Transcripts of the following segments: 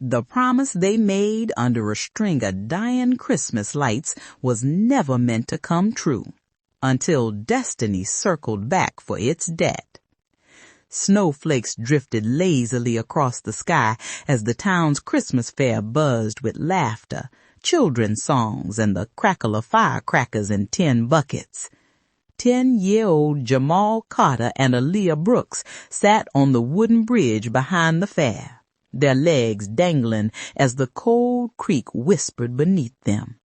The promise they made under a string of dying Christmas lights was never meant to come true, until destiny circled back for its debt. Snowflakes drifted lazily across the sky as the town's Christmas fair buzzed with laughter, children's songs, and the crackle of firecrackers in tin buckets. 10-year-old Jamal Carter and Aaliyah Brooks sat on the wooden bridge behind the fair, their legs dangling as the cold creek whispered beneath them.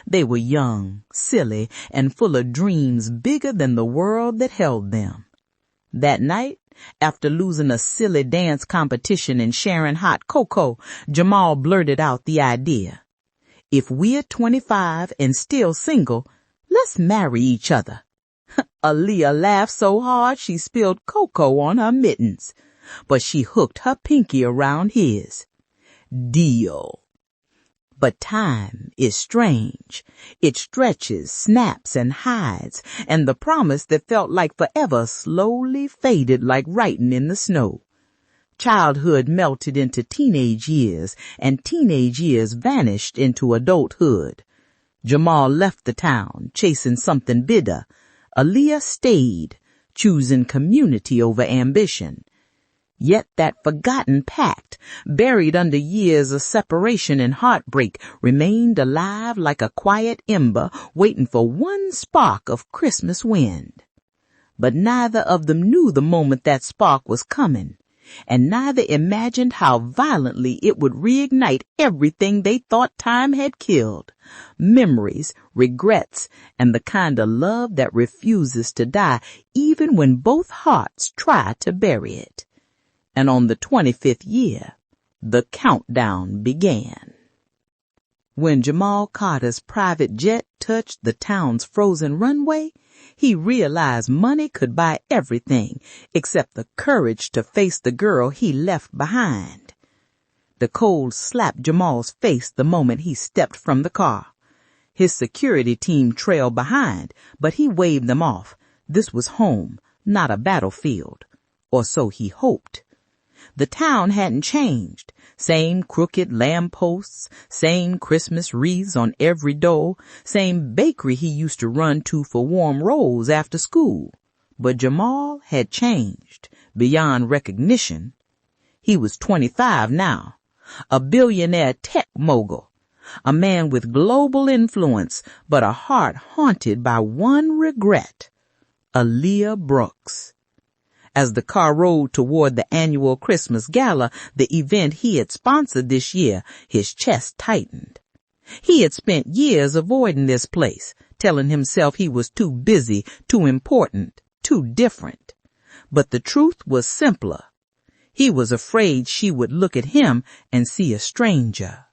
They were young, silly, and full of dreams bigger than the world that held them. That night, after losing a silly dance competition and sharing hot cocoa, Jamal blurted out the idea. "If we're 25 and still single, let's marry each other." Aaliyah laughed so hard she spilled cocoa on her mittens, but she hooked her pinky around his. Deal. But time is strange. It stretches, snaps, and hides, and the promise that felt like forever slowly faded like writing in the snow. Childhood melted into teenage years, and teenage years vanished into adulthood. Jamal left the town, chasing something bigger. Aaliyah stayed, choosing community over ambition. Yet that forgotten pact, buried under years of separation and heartbreak, remained alive like a quiet ember waiting for one spark of Christmas wind. But neither of them knew the moment that spark was coming, and neither imagined how violently it would reignite everything they thought time had killed. Memories, regrets, and the kind of love that refuses to die even when both hearts try to bury it. And on the 25th year, the countdown began. When Jamal Carter's private jet touched the town's frozen runway, he realized money could buy everything except the courage to face the girl he left behind. The cold slapped Jamal's face the moment he stepped from the car. His security team trailed behind, but he waved them off. This was home, not a battlefield. Or so he hoped. The town hadn't changed. Same crooked lampposts, same Christmas wreaths on every door, same bakery he used to run to for warm rolls after school. But Jamal had changed, beyond recognition. He was 25 now, a billionaire tech mogul, a man with global influence, but a heart haunted by one regret: Aaliyah Brooks. As the car rolled toward the annual Christmas Gala, the event he had sponsored this year, his chest tightened. He had spent years avoiding this place, telling himself he was too busy, too important, too different. But the truth was simpler. He was afraid she would look at him and see a stranger.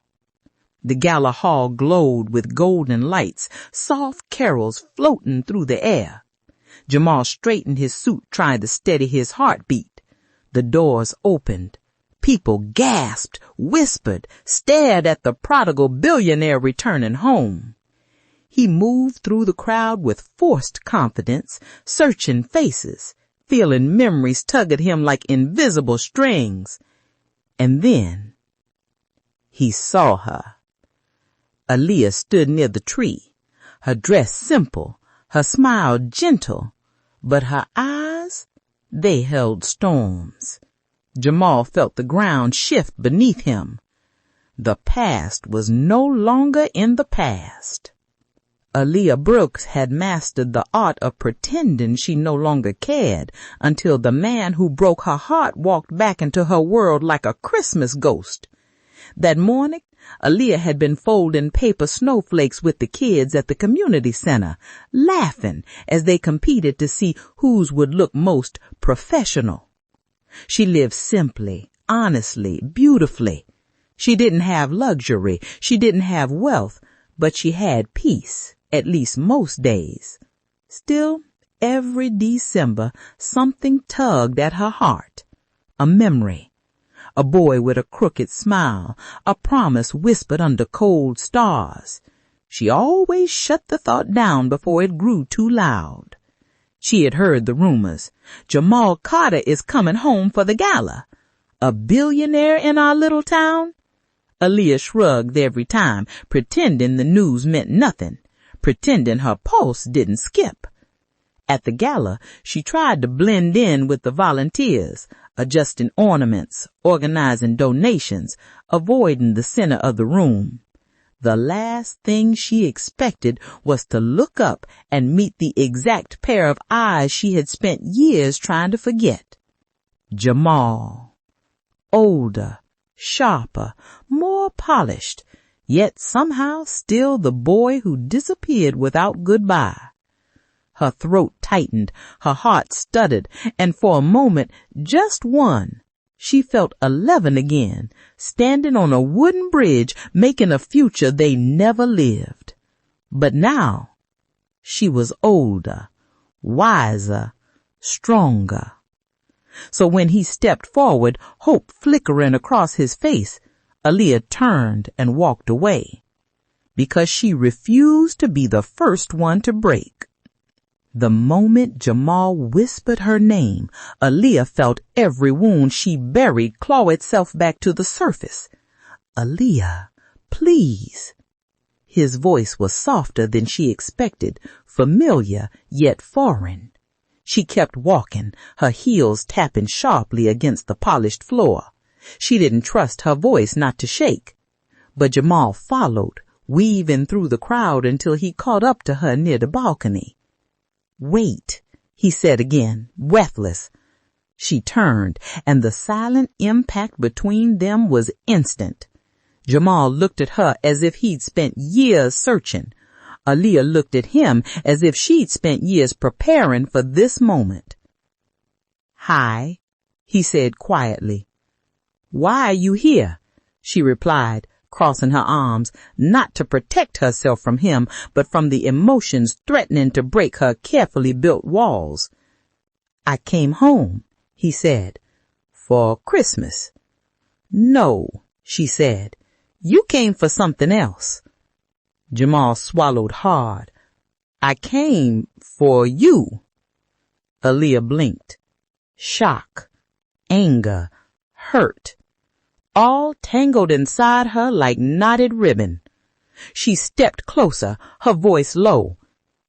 The gala hall glowed with golden lights, soft carols floating through the air. Jamal straightened his suit, trying to steady his heartbeat. The doors opened. People gasped, whispered, stared at the prodigal billionaire returning home. He moved through the crowd with forced confidence, searching faces, feeling memories tug at him like invisible strings. And then he saw her. Aaliyah stood near the tree, her dress simple, her smile gentle, but her eyes, they held storms. Jamal felt the ground shift beneath him. The past was no longer in the past. Aaliyah Brooks had mastered the art of pretending she no longer cared until the man who broke her heart walked back into her world like a Christmas ghost. That morning, Aaliyah had been folding paper snowflakes with the kids at the community center, laughing as they competed to see whose would look most professional. She lived simply, honestly, beautifully. She didn't have luxury, she didn't have wealth, but she had peace, at least most days. Still, every December, something tugged at her heart. A memory. A boy with a crooked smile, a promise whispered under cold stars. She always shut the thought down before it grew too loud. She had heard the rumors. Jamal Carter is coming home for the gala. A billionaire in our little town? Aaliyah shrugged every time, pretending the news meant nothing, pretending her pulse didn't skip. At the gala, she tried to blend in with the volunteers, adjusting ornaments, organizing donations, avoiding the center of the room. The last thing she expected was to look up and meet the exact pair of eyes she had spent years trying to forget. Jamal. Older, sharper, more polished, yet somehow still the boy who disappeared without goodbye. Her throat tightened, her heart stuttered, and for a moment, just one, she felt 11 again, standing on a wooden bridge, making a future they never lived. But now, she was older, wiser, stronger. So when he stepped forward, hope flickering across his face, Aaliyah turned and walked away, because she refused to be the first one to break. The moment Jamal whispered her name, Aaliyah felt every wound she buried claw itself back to the surface. "Aaliyah, please." His voice was softer than she expected, familiar yet foreign. She kept walking, her heels tapping sharply against the polished floor. She didn't trust her voice not to shake. But Jamal followed, weaving through the crowd until he caught up to her near the balcony. "Wait," he said again, breathless. She turned, and the silent impact between them was instant. Jamal looked at her as if he'd spent years searching. Aaliyah looked at him as if she'd spent years preparing for this moment. "Hi," he said quietly. "Why are you here?" she replied, crossing her arms, not to protect herself from him, but from the emotions threatening to break her carefully built walls. "I came home," he said, "for Christmas." "No," she said, "you came for something else." Jamal swallowed hard. "I came for you." Aaliyah blinked. Shock, anger, hurt, all tangled inside her like knotted ribbon. She stepped closer, her voice low.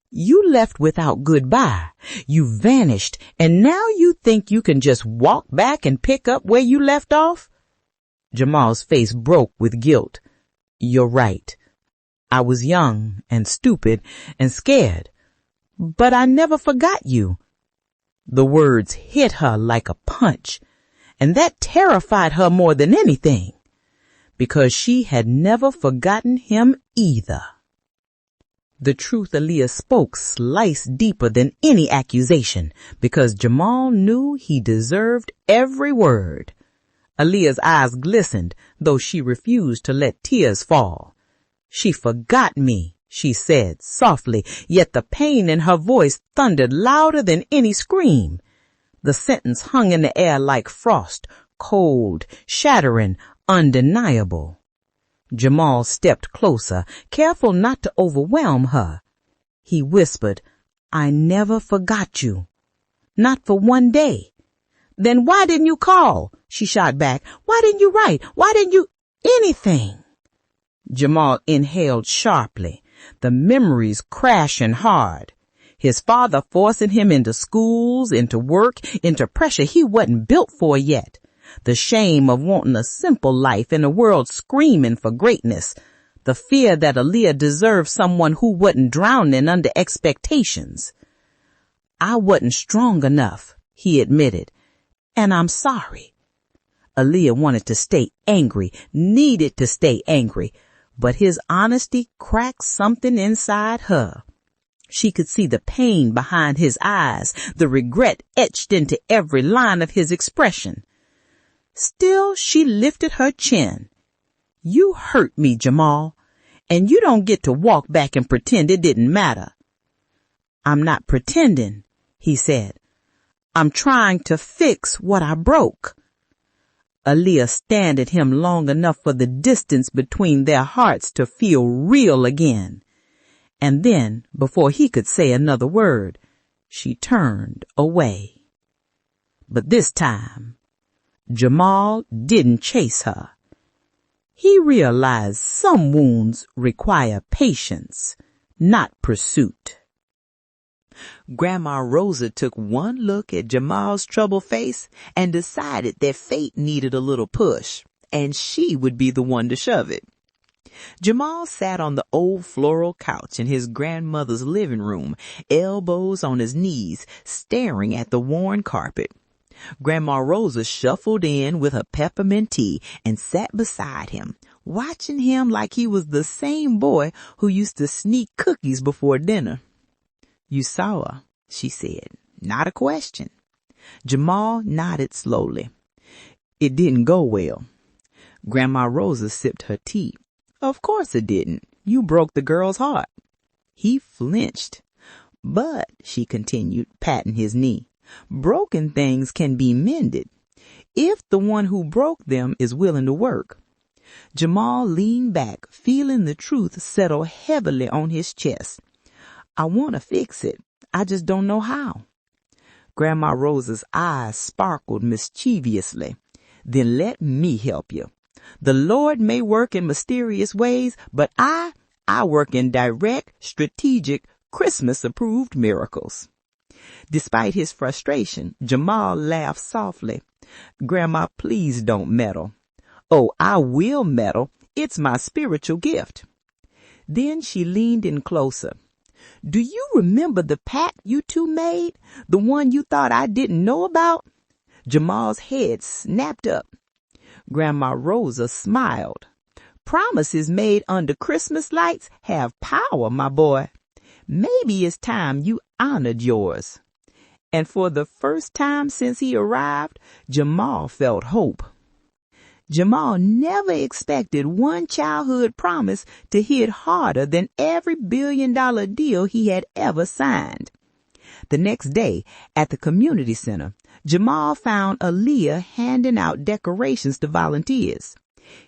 "You left without goodbye. You vanished, and now you think you can just walk back and pick up where you left off?" Jamal's face broke with guilt. "You're right. I was young and stupid and scared. But I never forgot you." The words hit her like a punch, and that terrified her more than anything, because she had never forgotten him either. The truth Aaliyah spoke sliced deeper than any accusation, because Jamal knew he deserved every word. Aaliyah's eyes glistened, though she refused to let tears fall. "She forgot me," she said softly, yet the pain in her voice thundered louder than any scream. The sentence hung in the air like frost, cold, shattering, undeniable. Jamal stepped closer, careful not to overwhelm her. He whispered, "I never forgot you. Not for one day." "Then why didn't you call?" she shot back. "Why didn't you write? Why didn't you anything?" Jamal inhaled sharply, the memories crashing hard. His father forcing him into schools, into work, into pressure he wasn't built for yet. The shame of wanting a simple life in a world screaming for greatness. The fear that Aaliyah deserved someone who wasn't drowning under expectations. "I wasn't strong enough," he admitted, "and I'm sorry." Aaliyah wanted to stay angry, needed to stay angry, but his honesty cracked something inside her. She could see the pain behind his eyes, the regret etched into every line of his expression. Still, she lifted her chin. "You hurt me, Jamal, and you don't get to walk back and pretend it didn't matter." "I'm not pretending," he said. "I'm trying to fix what I broke." Aaliyah stared at him long enough for the distance between their hearts to feel real again. And then, before he could say another word, she turned away. But this time, Jamal didn't chase her. He realized some wounds require patience, not pursuit. Grandma Rosa took one look at Jamal's troubled face and decided that fate needed a little push, and she would be the one to shove it. Jamal sat on the old floral couch in his grandmother's living room, elbows on his knees, staring at the worn carpet. Grandma Rosa shuffled in with her peppermint tea and sat beside him, watching him like he was the same boy who used to sneak cookies before dinner. "You saw her," she said. "Not a question." Jamal nodded slowly. "It didn't go well." Grandma Rosa sipped her tea. "Of course it didn't. You broke the girl's heart." He flinched. "But," she continued, patting his knee, "broken things can be mended if the one who broke them is willing to work." Jamal leaned back, feeling the truth settle heavily on his chest. "I want to fix it. I just don't know how." Grandma Rosa's eyes sparkled mischievously. "Then let me help you. The Lord may work in mysterious ways, but I work in direct, strategic, Christmas-approved miracles." Despite his frustration, Jamal laughed softly. "Grandma, please don't meddle." "Oh, I will meddle. It's my spiritual gift." Then she leaned in closer. "Do you remember the pact you two made? The one you thought I didn't know about?" Jamal's head snapped up. Grandma Rosa smiled. "Promises made under Christmas lights have power, my boy. Maybe it's time you honored yours." And for the first time since he arrived, Jamal felt hope. Jamal never expected one childhood promise to hit harder than every $1 billion deal he had ever signed. The next day, at the community center, Jamal found Aaliyah handing out decorations to volunteers.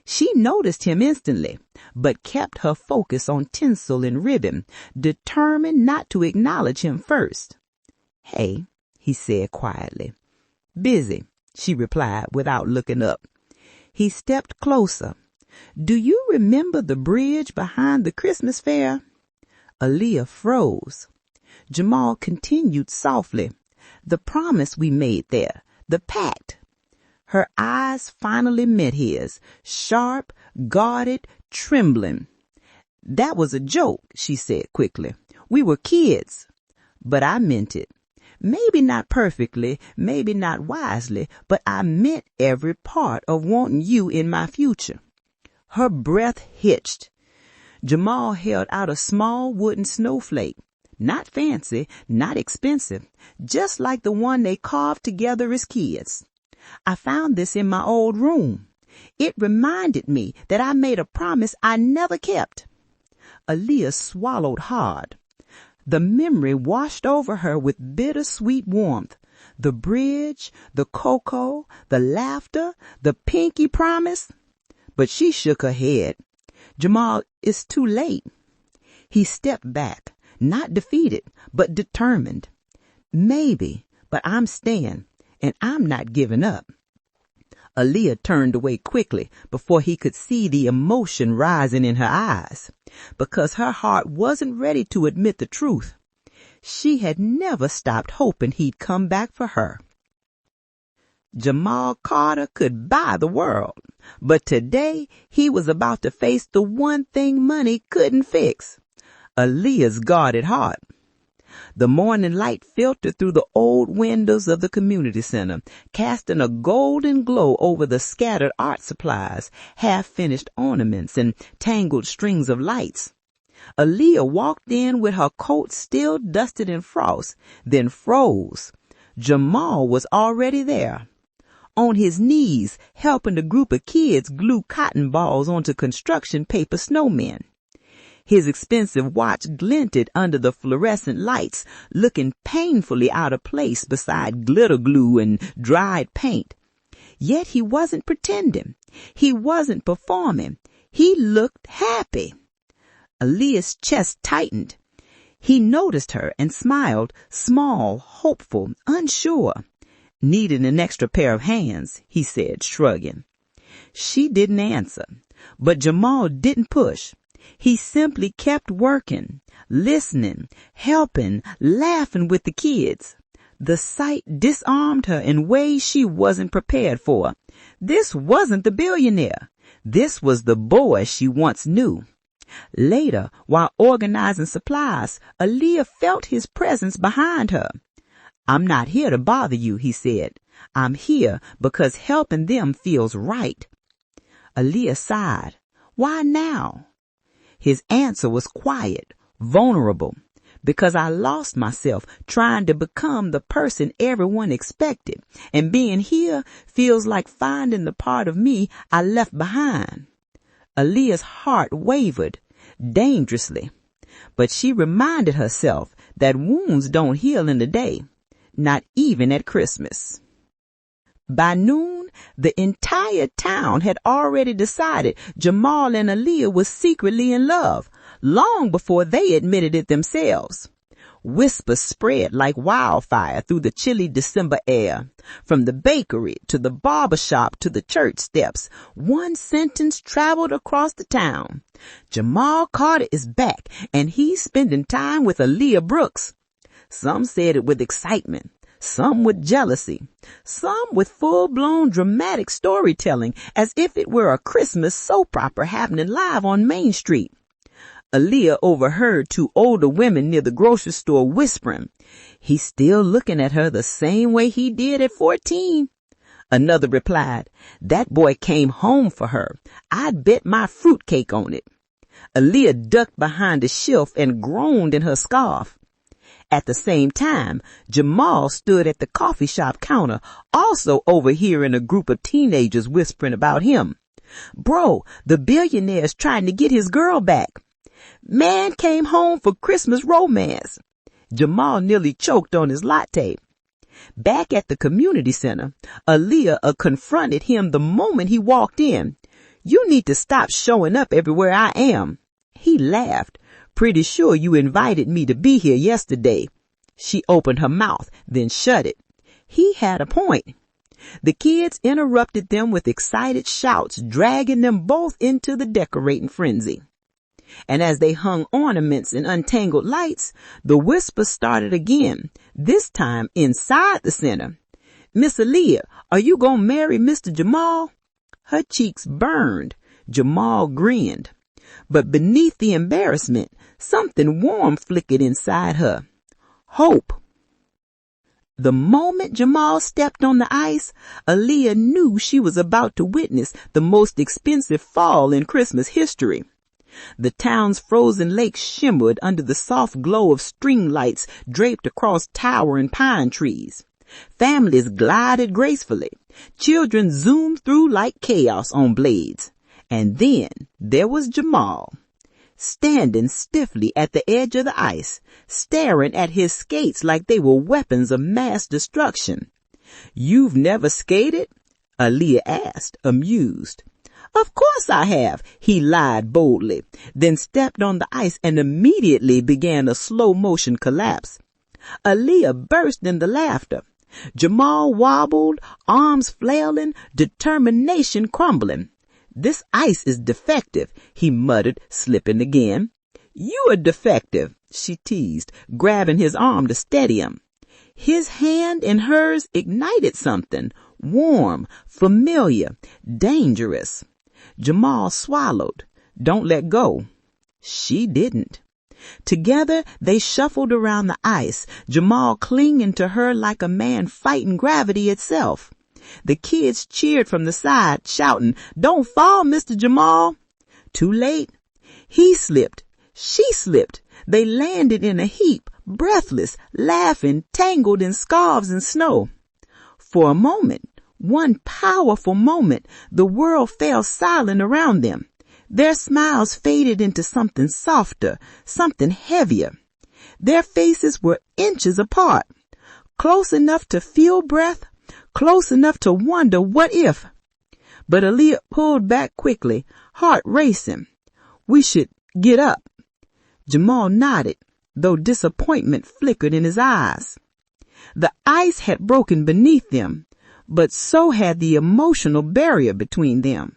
She noticed him instantly, but kept her focus on tinsel and ribbon, determined not to acknowledge him first. "Hey," he said quietly. "Busy," she replied without looking up. He stepped closer. "Do you remember the bridge behind the Christmas fair?" Aaliyah froze. Jamal continued softly. "The promise we made there, the pact." Her eyes finally met his, sharp, guarded, trembling. "That was a joke," she said quickly. "We were kids." "But I meant it. Maybe not perfectly, maybe not wisely, but I meant every part of wanting you in my future." Her breath hitched. Jamal held out a small wooden snowflake. Not fancy, not expensive, just like the one they carved together as kids. "I found this in my old room. It reminded me that I made a promise I never kept." Aaliyah swallowed hard. The memory washed over her with bittersweet warmth. The bridge, the cocoa, the laughter, the pinky promise. But she shook her head. "Jamal, it's too late." He stepped back, not defeated, but determined. "Maybe, but I'm staying, and I'm not giving up." Aaliyah turned away quickly before he could see the emotion rising in her eyes, because her heart wasn't ready to admit the truth. She had never stopped hoping he'd come back for her. Jamal Carter could buy the world, but today he was about to face the one thing money couldn't fix: Aaliyah's guarded heart. The morning light filtered through the old windows of the community center, casting a golden glow over the scattered art supplies, half-finished ornaments, and tangled strings of lights. Aaliyah walked in with her coat still dusted in frost, then froze. Jamal was already there, on his knees, helping a group of kids glue cotton balls onto construction paper snowmen. His expensive watch glinted under the fluorescent lights, looking painfully out of place beside glitter glue and dried paint. Yet he wasn't pretending. He wasn't performing. He looked happy. Aaliyah's chest tightened. He noticed her and smiled, small, hopeful, unsure. "Needed an extra pair of hands," he said, shrugging. She didn't answer. But Jamal didn't push. He simply kept working, listening, helping, laughing with the kids. The sight disarmed her in ways she wasn't prepared for. This wasn't the billionaire. This was the boy she once knew. Later, while organizing supplies, Aaliyah felt his presence behind her. "I'm not here to bother you," he said. "I'm here because helping them feels right." Aaliyah sighed. "Why now?" His answer was quiet, vulnerable. "Because I lost myself trying to become the person everyone expected, and being here feels like finding the part of me I left behind." Aaliyah's heart wavered, dangerously. But she reminded herself that wounds don't heal in a day, not even at Christmas. By noon, the entire town had already decided Jamal and Aaliyah were secretly in love, long before they admitted it themselves. Whispers spread like wildfire through the chilly December air. From the bakery to the barber shop to the church steps, one sentence traveled across the town. "Jamal Carter is back, and he's spending time with Aaliyah Brooks." Some said it with excitement, some with jealousy, some with full-blown dramatic storytelling, as if it were a Christmas soap opera happening live on Main Street. Aaliyah overheard two older women near the grocery store whispering, "He's still looking at her the same way he did at 14. Another replied, "That boy came home for her. I'd bet my fruitcake on it." Aaliyah ducked behind a shelf and groaned in her scarf. At the same time, Jamal stood at the coffee shop counter, also overhearing a group of teenagers whispering about him. "Bro, the billionaire's trying to get his girl back. Man came home for Christmas romance." Jamal nearly choked on his latte. Back at the community center, Aaliyah confronted him the moment he walked in. "You need to stop showing up everywhere I am." He laughed. "Pretty sure you invited me to be here yesterday." She opened her mouth, then shut it. He had a point. The kids interrupted them with excited shouts, dragging them both into the decorating frenzy. And as they hung ornaments and untangled lights, the whispers started again, this time inside the center. "Miss Aaliyah, are you gonna marry Mr. Jamal?" Her cheeks burned. Jamal grinned. But beneath the embarrassment, something warm flickered inside her. Hope. The moment Jamal stepped on the ice, Aaliyah knew she was about to witness the most expensive fall in Christmas history. The town's frozen lake shimmered under the soft glow of string lights draped across towering pine trees. Families glided gracefully. Children zoomed through like chaos on blades. And then there was Jamal, standing stiffly at the edge of the ice, staring at his skates like they were weapons of mass destruction. "You've never skated?" Aaliyah asked, amused. "Of course I have," he lied boldly, then stepped on the ice and immediately began a slow-motion collapse. Aaliyah burst into laughter. Jamal wobbled, arms flailing, determination crumbling. "This ice is defective," he muttered, slipping again. "You are defective," she teased, grabbing his arm to steady him. His hand in hers ignited something, warm, familiar, dangerous. Jamal swallowed. "Don't let go." She didn't. Together, they shuffled around the ice, Jamal clinging to her like a man fighting gravity itself. The kids cheered from the side, shouting, "Don't fall, Mr. Jamal." Too late. He slipped. She slipped. They landed in a heap, breathless, laughing, tangled in scarves and snow. For a moment, one powerful moment, the world fell silent around them. Their smiles faded into something softer, something heavier. Their faces were inches apart, close enough to feel breath, close enough to wonder what if. But Aaliyah pulled back quickly, heart racing. "We should get up." Jamal nodded, though disappointment flickered in his eyes. The ice had broken beneath them, but so had the emotional barrier between them.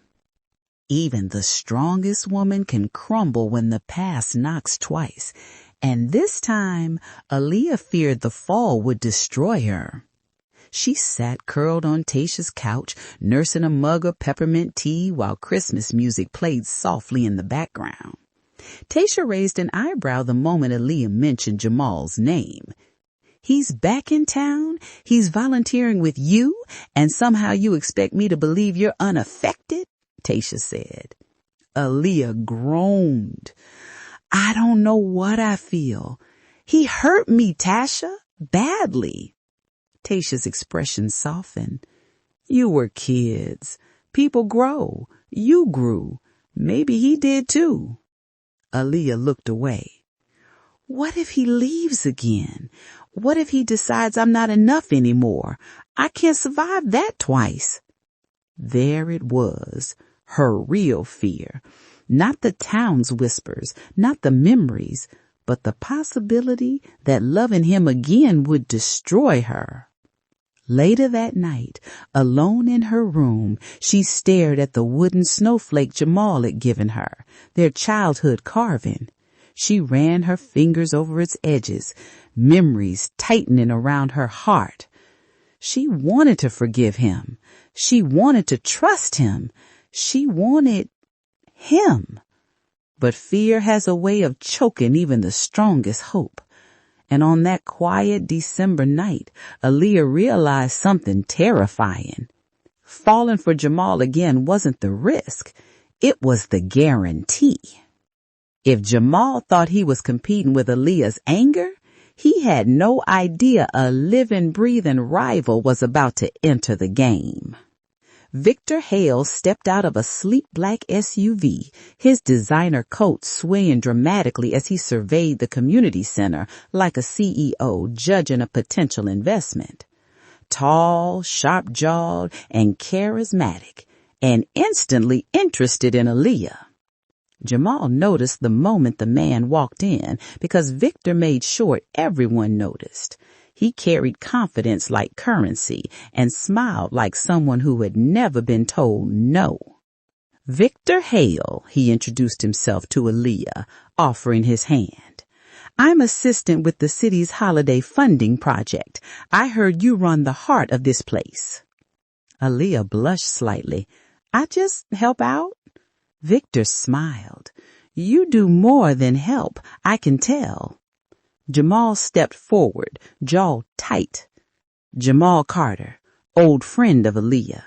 Even the strongest woman can crumble when the past knocks twice, and this time Aaliyah feared the fall would destroy her. She sat curled on Tasha's couch, nursing a mug of peppermint tea while Christmas music played softly in the background. Tasha raised an eyebrow the moment Aaliyah mentioned Jamal's name. "He's back in town? He's volunteering with you? And somehow you expect me to believe you're unaffected?" Tasha said. Aaliyah groaned. "I don't know what I feel. He hurt me, Tasha, badly." Tasha's expression softened. "You were kids. People grow. You grew. Maybe he did too." Aaliyah looked away. "What if he leaves again? What if he decides I'm not enough anymore? I can't survive that twice." There it was, her real fear. Not the town's whispers, not the memories, but the possibility that loving him again would destroy her. Later that night, alone in her room, she stared at the wooden snowflake Jamal had given her, their childhood carving. She ran her fingers over its edges, memories tightening around her heart. She wanted to forgive him. She wanted to trust him. She wanted him. But fear has a way of choking even the strongest hope. And on that quiet December night, Aaliyah realized something terrifying. Falling for Jamal again wasn't the risk. It was the guarantee. If Jamal thought he was competing with Aaliyah's anger, he had no idea a living, breathing rival was about to enter the game. Victor Hale stepped out of a sleek black SUV, his designer coat swaying dramatically as he surveyed the community center like a CEO judging a potential investment. Tall, sharp-jawed, and charismatic, and instantly interested in Aaliyah. Jamal noticed the moment the man walked in because Victor made sure everyone noticed. He carried confidence like currency and smiled like someone who had never been told no. "Victor Hale," he introduced himself to Aaliyah, offering his hand. "I'm assistant with the city's holiday funding project. I heard you run the heart of this place." Aaliyah blushed slightly. "I just help out." Victor smiled. "You do more than help, I can tell." Jamal stepped forward, jaw tight. Jamal Carter, old friend of Aaliyah.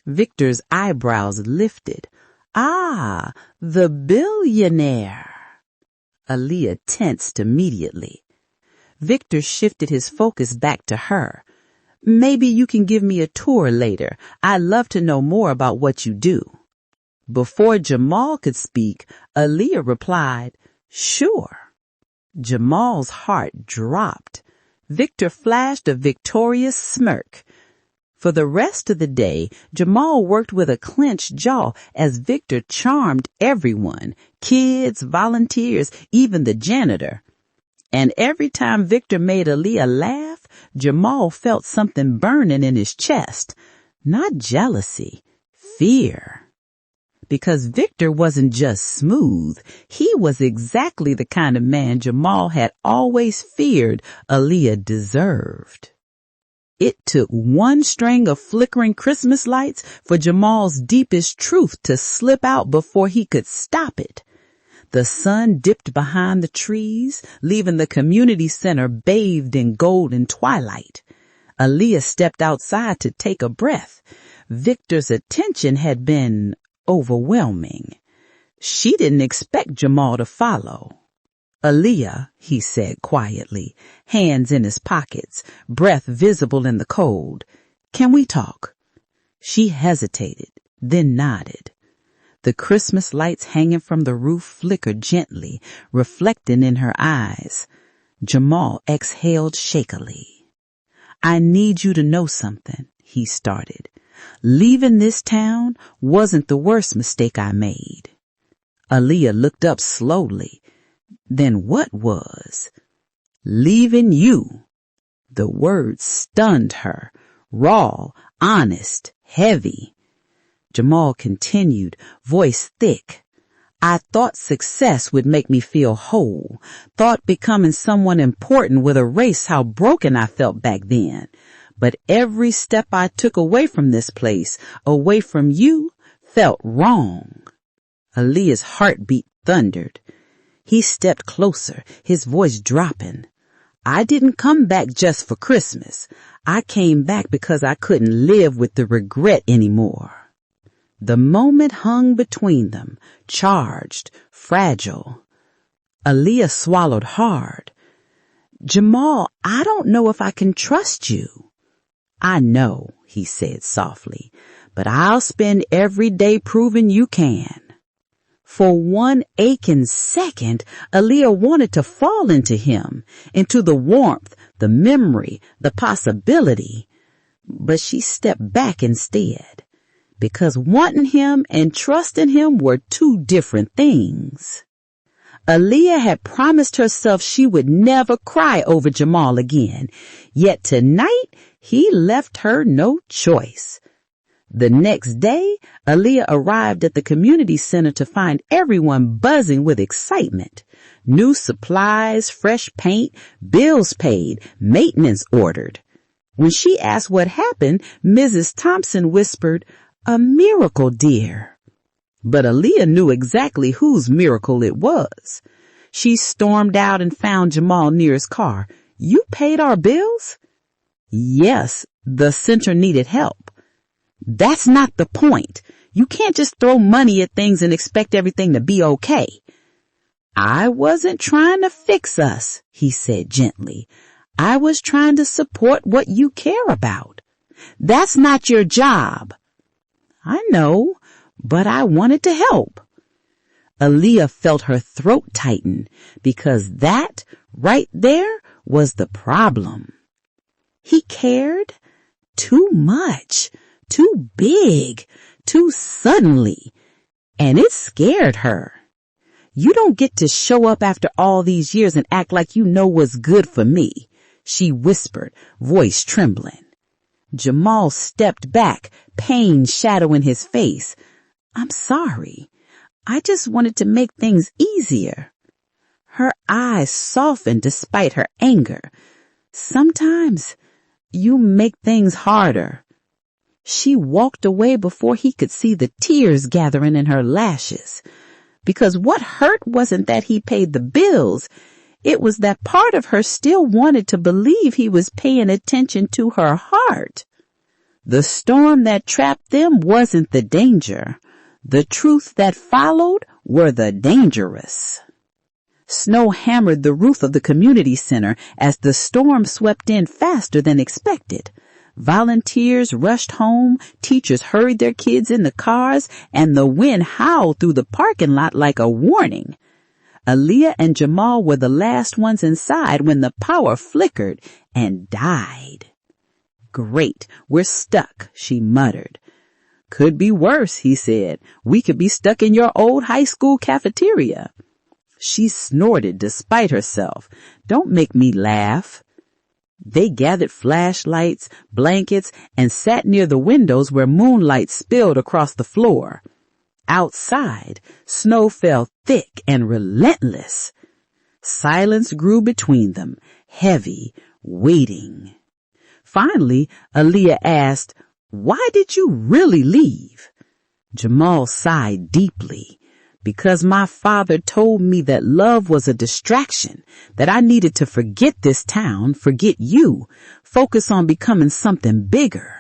Victor's eyebrows lifted. "Ah, the billionaire." Aaliyah tensed immediately. Victor shifted his focus back to her. "Maybe you can give me a tour later. I'd love to know more about what you do." Before Jamal could speak, Aaliyah replied, "Sure." Jamal's heart dropped. Victor flashed a victorious smirk. For the rest of the day, Jamal worked with a clenched jaw as Victor charmed everyone, kids, volunteers, even the janitor. And every time Victor made Aaliyah laugh, Jamal felt something burning in his chest. Not jealousy, fear. Because Victor wasn't just smooth, he was exactly the kind of man Jamal had always feared Aaliyah deserved. It took one string of flickering Christmas lights for Jamal's deepest truth to slip out before he could stop it. The sun dipped behind the trees, leaving the community center bathed in golden twilight. Aaliyah stepped outside to take a breath. Victor's attention had been overwhelming. She didn't expect Jamal to follow. "Aaliyah," he said quietly, hands in his pockets, breath visible in the cold. "Can we talk?" She hesitated, then nodded. The Christmas lights hanging from the roof flickered gently, reflecting in her eyes. Jamal exhaled shakily. "I need you to know something," he started. "Leaving this town wasn't the worst mistake I made." Aaliyah looked up slowly. "Then what was?" "Leaving you." The word stunned her, raw, honest, heavy. Jamal continued, voice thick. I thought success would make me feel whole, thought becoming someone important would erase how broken I felt back then. But every step I took away from this place, away from you, felt wrong. Aaliyah's heartbeat thundered. He stepped closer, his voice dropping. I didn't come back just for Christmas. I came back because I couldn't live with the regret anymore. The moment hung between them, charged, fragile. Aaliyah swallowed hard. Jamal, I don't know if I can trust you. I know, he said softly, but I'll spend every day proving you can. For one aching second, Aaliyah wanted to fall into him, into the warmth, the memory, the possibility. But she stepped back instead, because wanting him and trusting him were two different things. Aaliyah had promised herself she would never cry over Jamal again, yet tonight he left her no choice. The next day, Aaliyah arrived at the community center to find everyone buzzing with excitement. New supplies, fresh paint, bills paid, maintenance ordered. When she asked what happened, Mrs. Thompson whispered, "A miracle, dear." But Aaliyah knew exactly whose miracle it was. She stormed out and found Jamal near his car. "You paid our bills?" "Yes, the center needed help." "That's not the point. You can't just throw money at things and expect everything to be okay." "I wasn't trying to fix us," he said gently. "I was trying to support what you care about." "That's not your job." "I know, but I wanted to help." Aaliyah felt her throat tighten, because that right there was the problem. He cared too much. Too big, too suddenly, and it scared her. "You don't get to show up after all these years and act like you know what's good for me," she whispered, voice trembling. Jamal stepped back, pain shadowing his face. "I'm sorry. I just wanted to make things easier." Her eyes softened despite her anger. "Sometimes you make things harder." She walked away before he could see the tears gathering in her lashes. Because what hurt wasn't that he paid the bills. It was that part of her still wanted to believe he was paying attention to her heart. The storm that trapped them wasn't the danger. The truth that followed were the dangerous. Snow hammered the roof of the community center as the storm swept in faster than expected. Volunteers rushed home, teachers hurried their kids in the cars, and the wind howled through the parking lot like a warning. Aaliyah and Jamal were the last ones inside when the power flickered and died. "Great, we're stuck," she muttered. "Could be worse," he said. "We could be stuck in your old high school cafeteria." She snorted despite herself. "Don't make me laugh." They gathered flashlights, blankets, and sat near the windows where moonlight spilled across the floor. Outside, snow fell thick and relentless. Silence grew between them, heavy, waiting. Finally, Aaliyah asked, "Why did you really leave?" Jamal sighed deeply. "Because my father told me that love was a distraction, that I needed to forget this town, forget you, focus on becoming something bigger."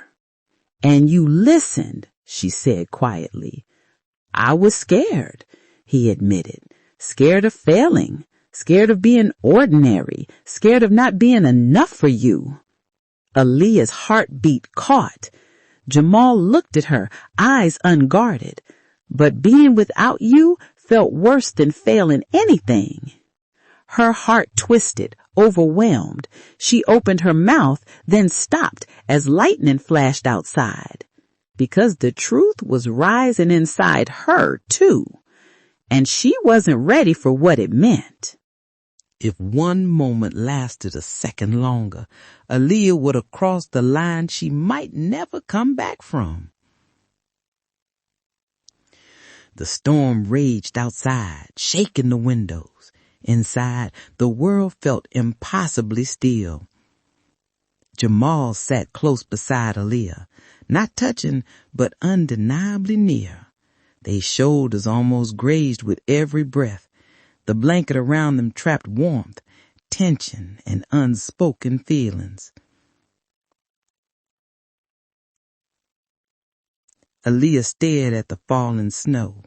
"And you listened," she said quietly. "I was scared," he admitted, "scared of failing, scared of being ordinary, scared of not being enough for you." Aaliyah's heartbeat caught. Jamal looked at her, eyes unguarded. "But being without you felt worse than failing anything." Her heart twisted, overwhelmed. She opened her mouth, then stopped as lightning flashed outside. Because the truth was rising inside her, too. And she wasn't ready for what it meant. If one moment lasted a second longer, Aaliyah would have crossed the line she might never come back from. The storm raged outside, shaking the windows. Inside, the world felt impossibly still. Jamal sat close beside Aaliyah, not touching, but undeniably near. Their shoulders almost grazed with every breath. The blanket around them trapped warmth, tension, and unspoken feelings. Aaliyah stared at the falling snow.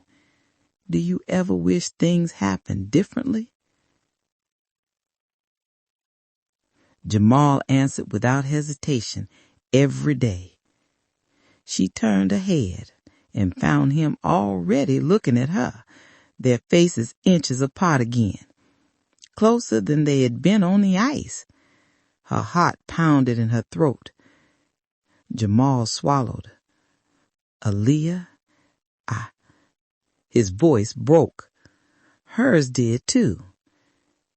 Do you ever wish things happened differently? Jamal answered without hesitation, every day. She turned her head and found him already looking at her, their faces inches apart again, closer than they had been on the ice. Her heart pounded in her throat. Jamal swallowed. Aaliyah, His voice broke. Hers did too.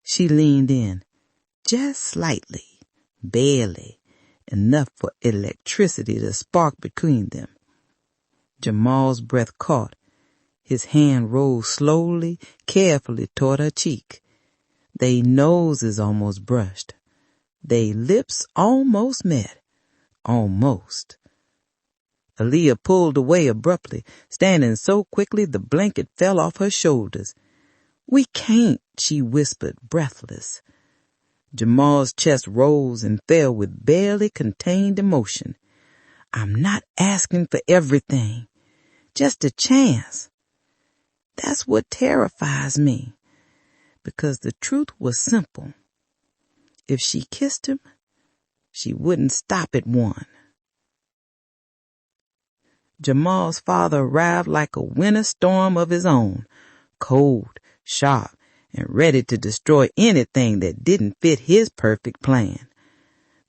She leaned in, just slightly, barely, enough for electricity to spark between them. Jamal's breath caught. His hand rolled slowly, carefully toward her cheek. Their noses almost brushed. Their lips almost met. Almost. Aaliyah pulled away abruptly, standing so quickly the blanket fell off her shoulders. "We can't," she whispered, breathless. Jamal's chest rose and fell with barely contained emotion. "I'm not asking for everything. Just a chance. That's what terrifies me." Because the truth was simple. If she kissed him, she wouldn't stop at one. Jamal's father arrived like a winter storm of his own, cold, sharp, and ready to destroy anything that didn't fit his perfect plan.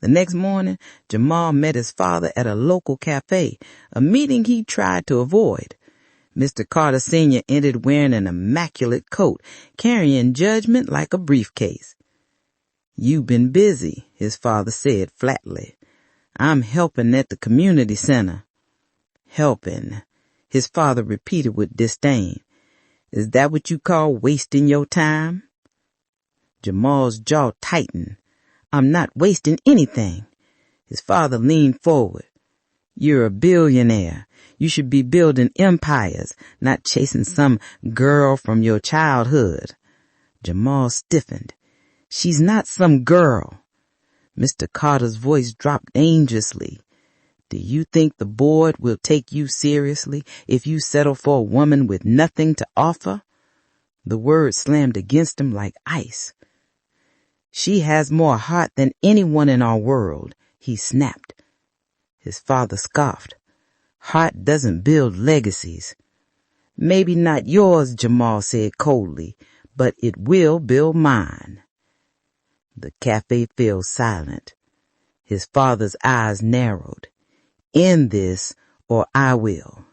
The next morning, Jamal met his father at a local cafe, a meeting he tried to avoid. Mr. Carter Sr. entered wearing an immaculate coat, carrying judgment like a briefcase. "You've been busy," his father said flatly. "I'm helping at the community center." "Helping," his father repeated with disdain. "Is that what you call wasting your time?" Jamal's jaw tightened. "I'm not wasting anything." His father leaned forward. "You're a billionaire. You should be building empires, not chasing some girl from your childhood." Jamal stiffened. "She's not some girl." Mr. Carter's voice dropped dangerously. "Do you think the board will take you seriously if you settle for a woman with nothing to offer?" The words slammed against him like ice. "She has more heart than anyone in our world," he snapped. His father scoffed. "Heart doesn't build legacies." "Maybe not yours," Jamal said coldly, "but it will build mine." The cafe fell silent. His father's eyes narrowed. "End this, or I will."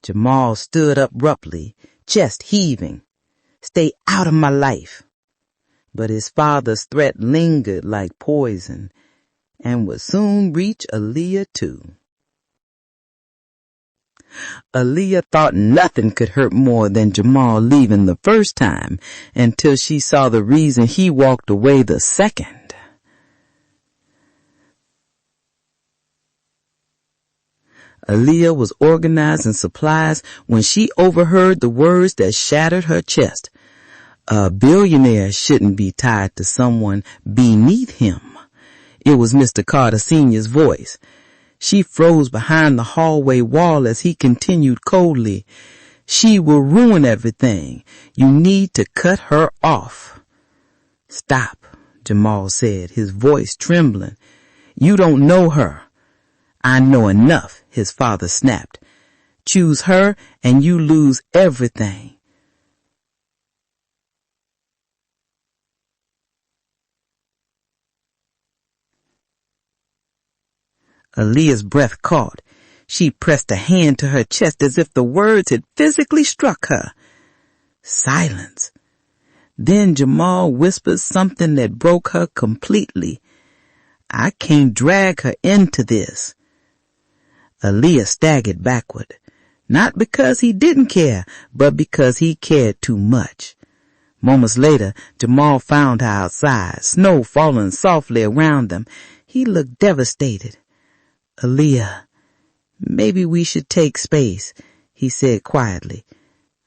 Jamal stood up abruptly, chest heaving. "Stay out of my life." But his father's threat lingered like poison and would soon reach Aaliyah too. Aaliyah thought nothing could hurt more than Jamal leaving the first time until she saw the reason he walked away the second. Aaliyah was organizing supplies when she overheard the words that shattered her chest. A billionaire shouldn't be tied to someone beneath him. It was Mr. Carter Sr.'s voice. She froze behind the hallway wall as he continued coldly. "She will ruin everything. You need to cut her off." "Stop," Jamal said, his voice trembling. "You don't know her." "I know enough," his father snapped. "Choose her and you lose everything." Aaliyah's breath caught. She pressed a hand to her chest as if the words had physically struck her. Silence. Then Jamal whispered something that broke her completely. "I can't drag her into this." Aaliyah staggered backward. Not because he didn't care, but because he cared too much. Moments later, Jamal found her outside, snow falling softly around them. He looked devastated. "Aaliyah, maybe we should take space," he said quietly.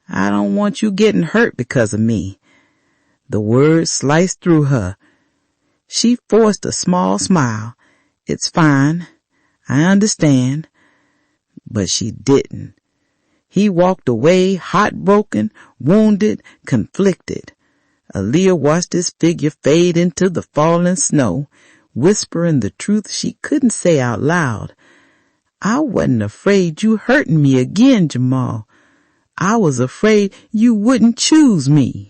"I don't want you getting hurt because of me." The words sliced through her. She forced a small smile. "It's fine. I understand." But she didn't. He walked away, heartbroken, wounded, conflicted. Aaliyah watched his figure fade into the falling snow, whispering the truth she couldn't say out loud. "I wasn't afraid you hurting me again, Jamal. I was afraid you wouldn't choose me."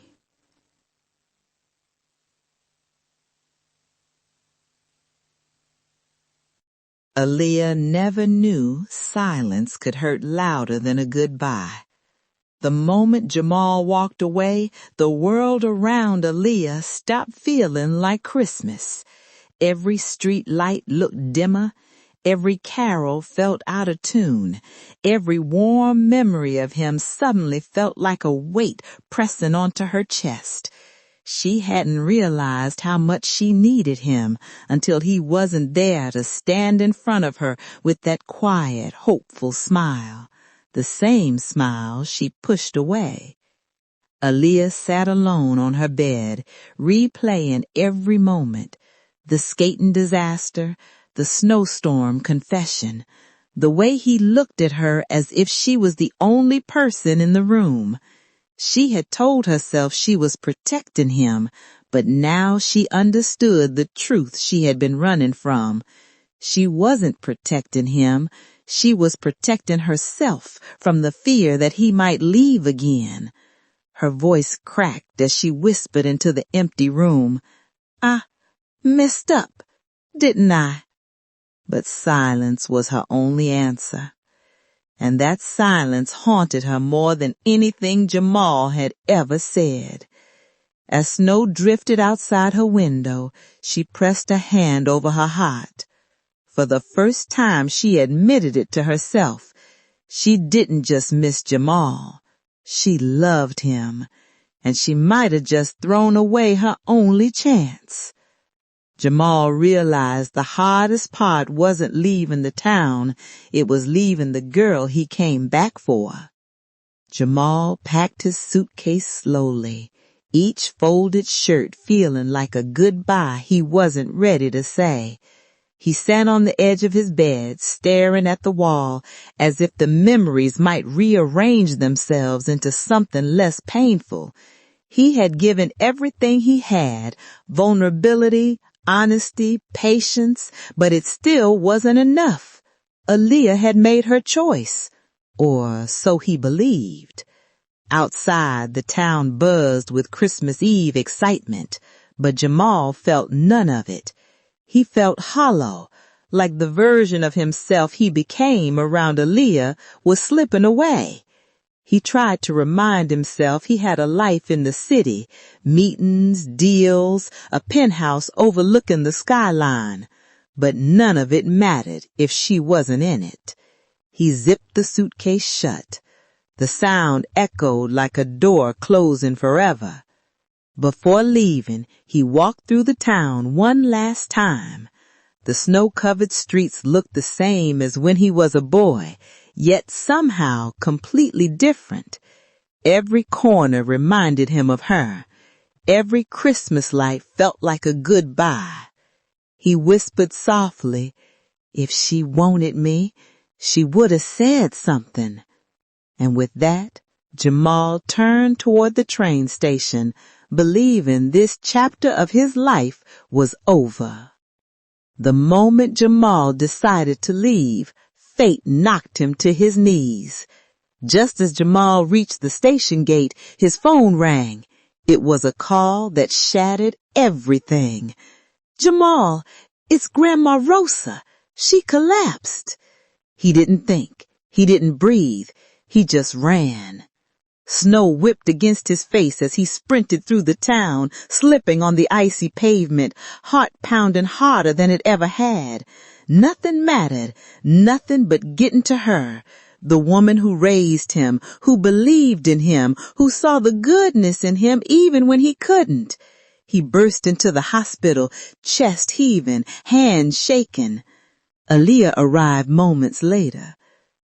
Aaliyah never knew silence could hurt louder than a goodbye. The moment Jamal walked away, the world around Aaliyah stopped feeling like Christmas. Every street light looked dimmer. Every carol felt out of tune. Every warm memory of him suddenly felt like a weight pressing onto her chest. She hadn't realized how much she needed him until he wasn't there to stand in front of her with that quiet, hopeful smile. The same smile she pushed away. Aaliyah sat alone on her bed, replaying every moment. The skating disaster, the snowstorm confession, the way he looked at her as if she was the only person in the room. She had told herself she was protecting him, but now she understood the truth she had been running from. She wasn't protecting him. She was protecting herself from the fear that he might leave again. Her voice cracked as she whispered into the empty room, "I messed up, didn't I?" But silence was her only answer. And that silence haunted her more than anything Jamal had ever said. As snow drifted outside her window, she pressed a hand over her heart. For the first time she admitted it to herself. She didn't just miss Jamal. She loved him, and she might have just thrown away her only chance. Jamal realized the hardest part wasn't leaving the town, it was leaving the girl he came back for. Jamal packed his suitcase slowly, each folded shirt feeling like a goodbye he wasn't ready to say. He sat on the edge of his bed, staring at the wall, as if the memories might rearrange themselves into something less painful. He had given everything he had, vulnerability, honesty, patience, but it still wasn't enough. Aaliyah had made her choice, or so he believed. Outside, the town buzzed with Christmas Eve excitement, but Jamal felt none of it. He felt hollow, like the version of himself he became around Aaliyah was slipping away. He tried to remind himself he had a life in the city, meetings, deals, a penthouse overlooking the skyline, but none of it mattered if she wasn't in it. He zipped the suitcase shut. The sound echoed like a door closing forever. Before leaving, he walked through the town one last time. The snow-covered streets looked the same as when he was a boy, yet somehow completely different. Every corner reminded him of her. Every Christmas light felt like a goodbye. He whispered softly, "If she wanted me, she would have said something." And with that, Jamal turned toward the train station, believing this chapter of his life was over. The moment Jamal decided to leave, fate knocked him to his knees. Just as Jamal reached the station gate, his phone rang. It was a call that shattered everything. "Jamal, it's Grandma Rosa. She collapsed." He didn't think. He didn't breathe. He just ran. Snow whipped against his face as he sprinted through the town, slipping on the icy pavement, heart pounding harder than it ever had. Nothing mattered, nothing but getting to her, the woman who raised him, who believed in him, who saw the goodness in him even when he couldn't. He burst into the hospital, chest heaving, hands shaking. Aaliyah arrived moments later.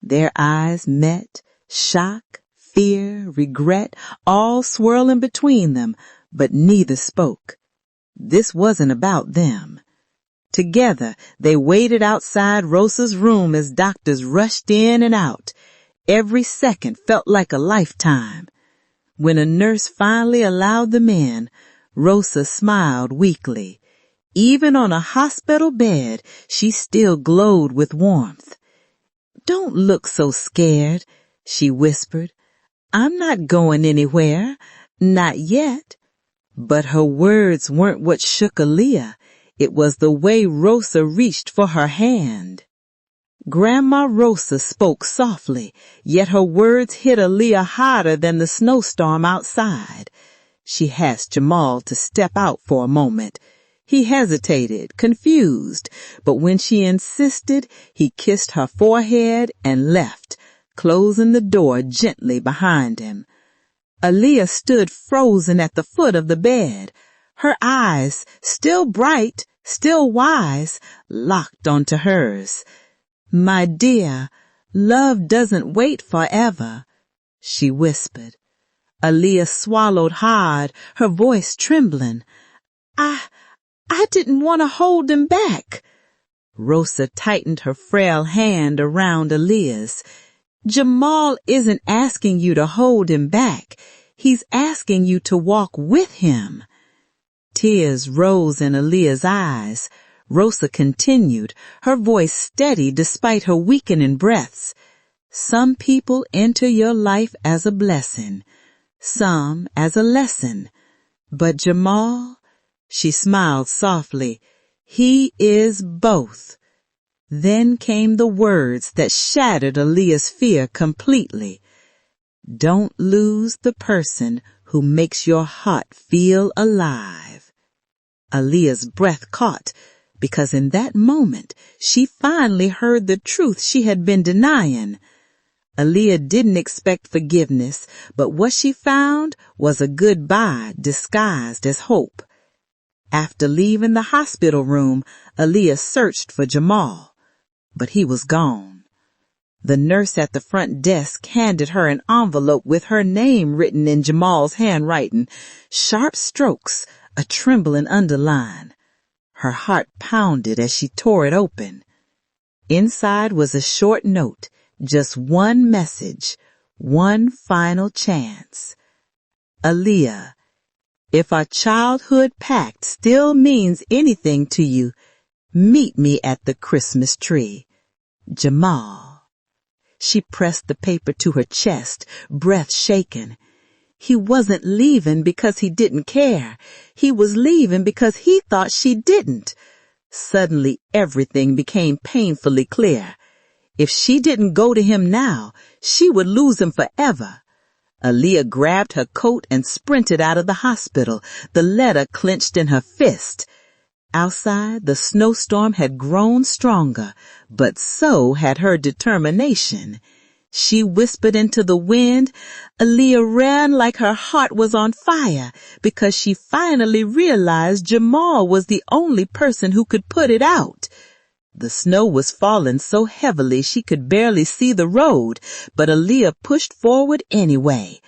Their eyes met, shock, fear, regret, all swirling between them, but neither spoke. This wasn't about them. Together, they waited outside Rosa's room as doctors rushed in and out. Every second felt like a lifetime. When a nurse finally allowed them in, Rosa smiled weakly. Even on a hospital bed, she still glowed with warmth. "Don't look so scared," she whispered. "I'm not going anywhere. Not yet." But her words weren't what shook Aaliyah. It was the way Rosa reached for her hand. Grandma Rosa spoke softly, yet her words hit Aaliyah harder than the snowstorm outside. She asked Jamal to step out for a moment. He hesitated, confused, but when she insisted, he kissed her forehead and left, closing the door gently behind him. Aaliyah stood frozen at the foot of the bed. Her eyes, still bright, still wise, locked onto hers. "My dear, love doesn't wait forever," she whispered. Aaliyah swallowed hard, her voice trembling. I didn't want to hold him back." Rosa tightened her frail hand around Aaliyah's. "Jamal isn't asking you to hold him back. He's asking you to walk with him." Tears rose in Aaliyah's eyes. Rosa continued, her voice steady despite her weakening breaths. "Some people enter your life as a blessing, some as a lesson. But Jamal," she smiled softly, "he is both." Then came the words that shattered Aaliyah's fear completely. "Don't lose the person who makes your heart feel alive." Aaliyah's breath caught, because in that moment she finally heard the truth she had been denying. Aaliyah didn't expect forgiveness, but what she found was a goodbye disguised as hope. After leaving the hospital room, Aaliyah searched for Jamal, but he was gone. The nurse at the front desk handed her an envelope with her name written in Jamal's handwriting, sharp strokes, a trembling underline. Her heart pounded as she tore it open. Inside was a short note, just one message, one final chance. "Aaliyah, if our childhood pact still means anything to you, meet me at the Christmas tree. Jamal." She pressed the paper to her chest, breath shaking. He wasn't leaving because he didn't care. He was leaving because he thought she didn't. Suddenly everything became painfully clear. If she didn't go to him now, she would lose him forever. Aaliyah grabbed her coat and sprinted out of the hospital, the letter clenched in her fist. Outside, the snowstorm had grown stronger, but so had her determination. She whispered into the wind. Aaliyah ran like her heart was on fire because she finally realized Jamal was the only person who could put it out. The snow was falling so heavily she could barely see the road, but Aaliyah pushed forward anyway.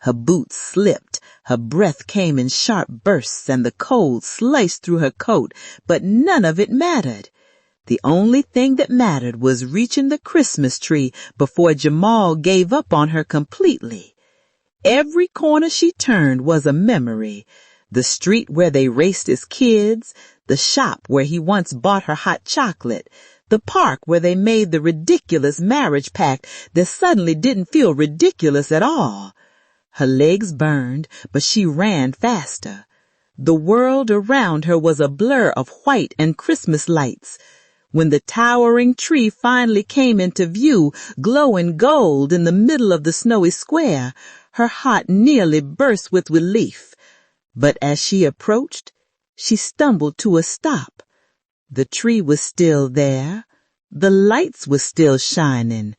Her boots slipped, her breath came in sharp bursts, and the cold sliced through her coat, but none of it mattered. The only thing that mattered was reaching the Christmas tree before Jamal gave up on her completely. Every corner she turned was a memory. The street where they raced as kids, the shop where he once bought her hot chocolate, the park where they made the ridiculous marriage pact that suddenly didn't feel ridiculous at all. Her legs burned, but she ran faster. The world around her was a blur of white and Christmas lights. When the towering tree finally came into view, glowing gold in the middle of the snowy square, her heart nearly burst with relief. But as she approached, she stumbled to a stop. The tree was still there. The lights were still shining.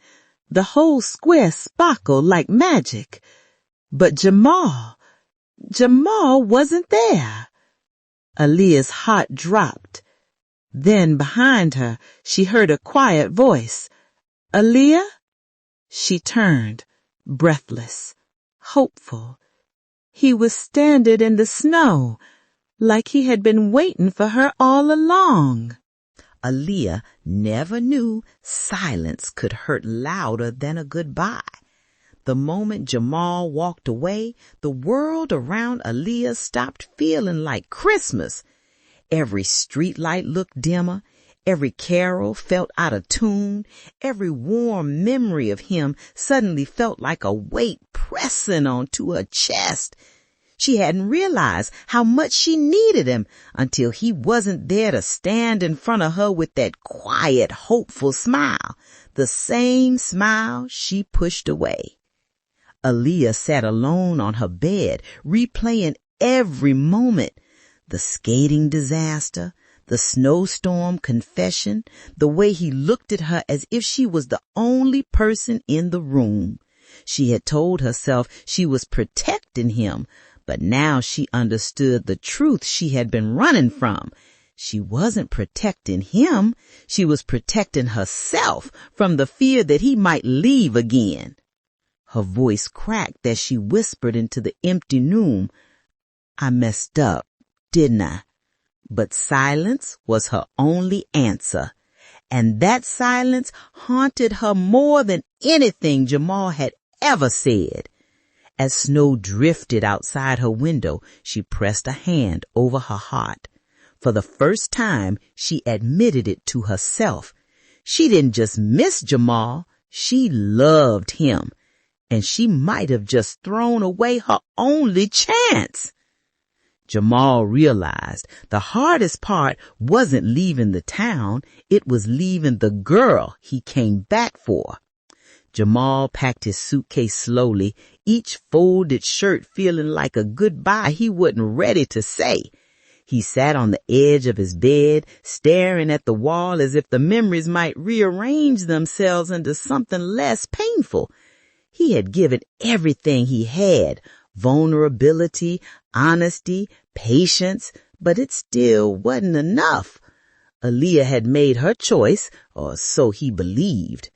The whole square sparkled like magic. But Jamal wasn't there. Aaliyah's heart dropped. Then behind her, she heard a quiet voice. "Aaliyah?" She turned, breathless, hopeful. He was standing in the snow, like he had been waiting for her all along. Aaliyah never knew silence could hurt louder than a goodbye. The moment Jamal walked away, the world around Aaliyah stopped feeling like Christmas. Every streetlight looked dimmer. Every carol felt out of tune. Every warm memory of him suddenly felt like a weight pressing onto her chest. She hadn't realized how much she needed him until he wasn't there to stand in front of her with that quiet, hopeful smile, the same smile she pushed away. Aaliyah sat alone on her bed, replaying every moment. The skating disaster, the snowstorm confession, the way he looked at her as if she was the only person in the room. She had told herself she was protecting him, but now she understood the truth she had been running from. She wasn't protecting him. She was protecting herself from the fear that he might leave again. Her voice cracked as she whispered into the empty room, "I messed up, didn't I?" But silence was her only answer, and that silence haunted her more than anything Jamal had ever said. As snow drifted outside her window, she pressed a hand over her heart. For the first time, she admitted it to herself. She didn't just miss Jamal, she loved him, and she might have just thrown away her only chance. Jamal realized the hardest part wasn't leaving the town, it was leaving the girl he came back for. Jamal packed his suitcase slowly, each folded shirt feeling like a goodbye he wasn't ready to say. He sat on the edge of his bed, staring at the wall as if the memories might rearrange themselves into something less painful. He had given everything he had, vulnerability, honesty, patience, but it still wasn't enough. Aaliyah had made her choice, or so he believed.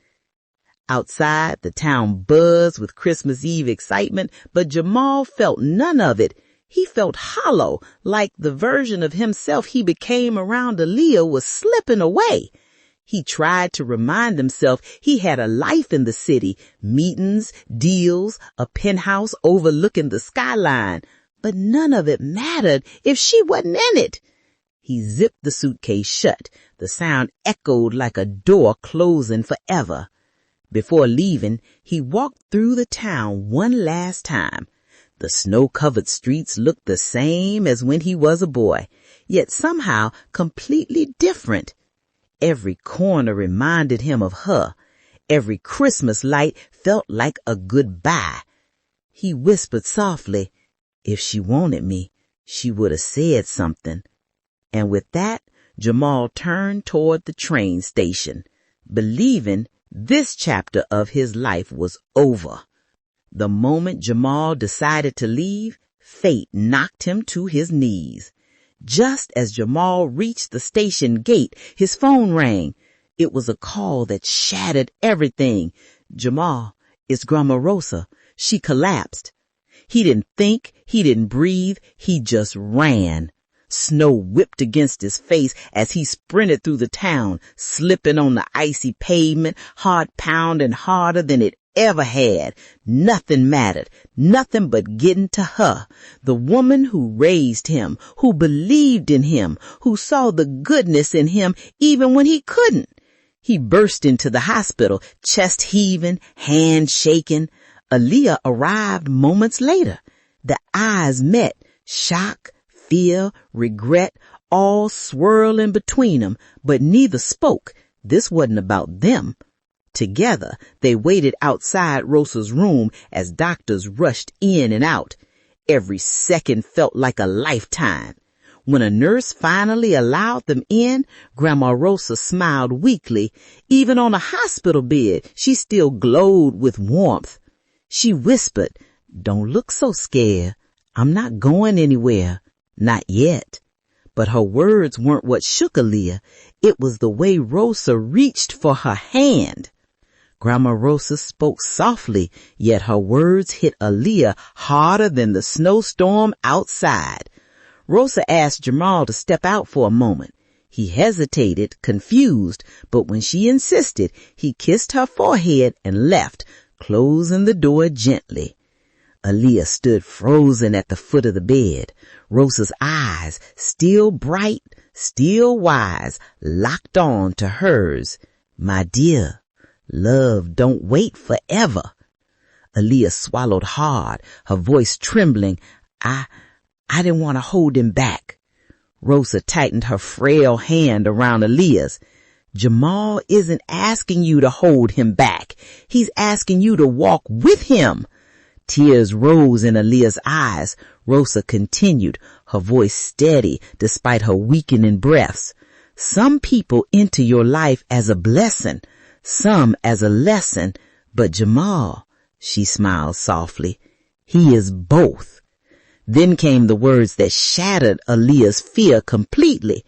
Outside, the town buzzed with Christmas Eve excitement, but Jamal felt none of it. He felt hollow, like the version of himself he became around Aaliyah was slipping away. He tried to remind himself he had a life in the city, meetings, deals, a penthouse overlooking the skyline, but none of it mattered if she wasn't in it. He zipped the suitcase shut. The sound echoed like a door closing forever. Before leaving, he walked through the town one last time. The snow-covered streets looked the same as when he was a boy, yet somehow completely different. Every corner reminded him of her. Every Christmas light felt like a goodbye. He whispered softly, "If she wanted me, she would have said something." And with that, Jamal turned toward the train station, believing this chapter of his life was over. The moment Jamal decided to leave, fate knocked him to his knees. Just as Jamal reached the station gate, his phone rang. It was a call that shattered everything. "Jamal, it's Grandma Rosa." She collapsed. He didn't think, he didn't breathe, he just ran. Snow whipped against his face as he sprinted through the town, slipping on the icy pavement, heart pounding harder than it ever had. Nothing mattered, nothing but getting to her, the woman who raised him, who believed in him, who saw the goodness in him even when he couldn't. He burst into the hospital, chest heaving, hand shaking. Aaliyah arrived moments later. The eyes met, shock, fear, regret, all swirling between them, but neither spoke. This wasn't about them. Together, they waited outside Rosa's room as doctors rushed in and out. Every second felt like a lifetime. When a nurse finally allowed them in, Grandma Rosa smiled weakly. Even on a hospital bed, she still glowed with warmth. She whispered, "Don't look so scared. I'm not going anywhere. Not yet." But her words weren't what shook Aaliyah. It was the way Rosa reached for her hand. Grandma Rosa spoke softly, yet her words hit Aaliyah harder than the snowstorm outside. Rosa asked Jamal to step out for a moment. He hesitated, confused, but when she insisted, he kissed her forehead and left, closing the door gently. Aaliyah stood frozen at the foot of the bed. Rosa's eyes, still bright, still wise, locked on to hers. "My dear, love don't wait forever." Aaliyah swallowed hard, her voice trembling. I didn't want to hold him back." Rosa tightened her frail hand around Aaliyah's. "Jamal isn't asking you to hold him back. He's asking you to walk with him." Tears rose in Aaliyah's eyes. Rosa continued, her voice steady despite her weakening breaths. "Some people enter your life as a blessing, some as a lesson, but Jamal," she smiled softly, "he is both." Then came the words that shattered Aaliyah's fear completely.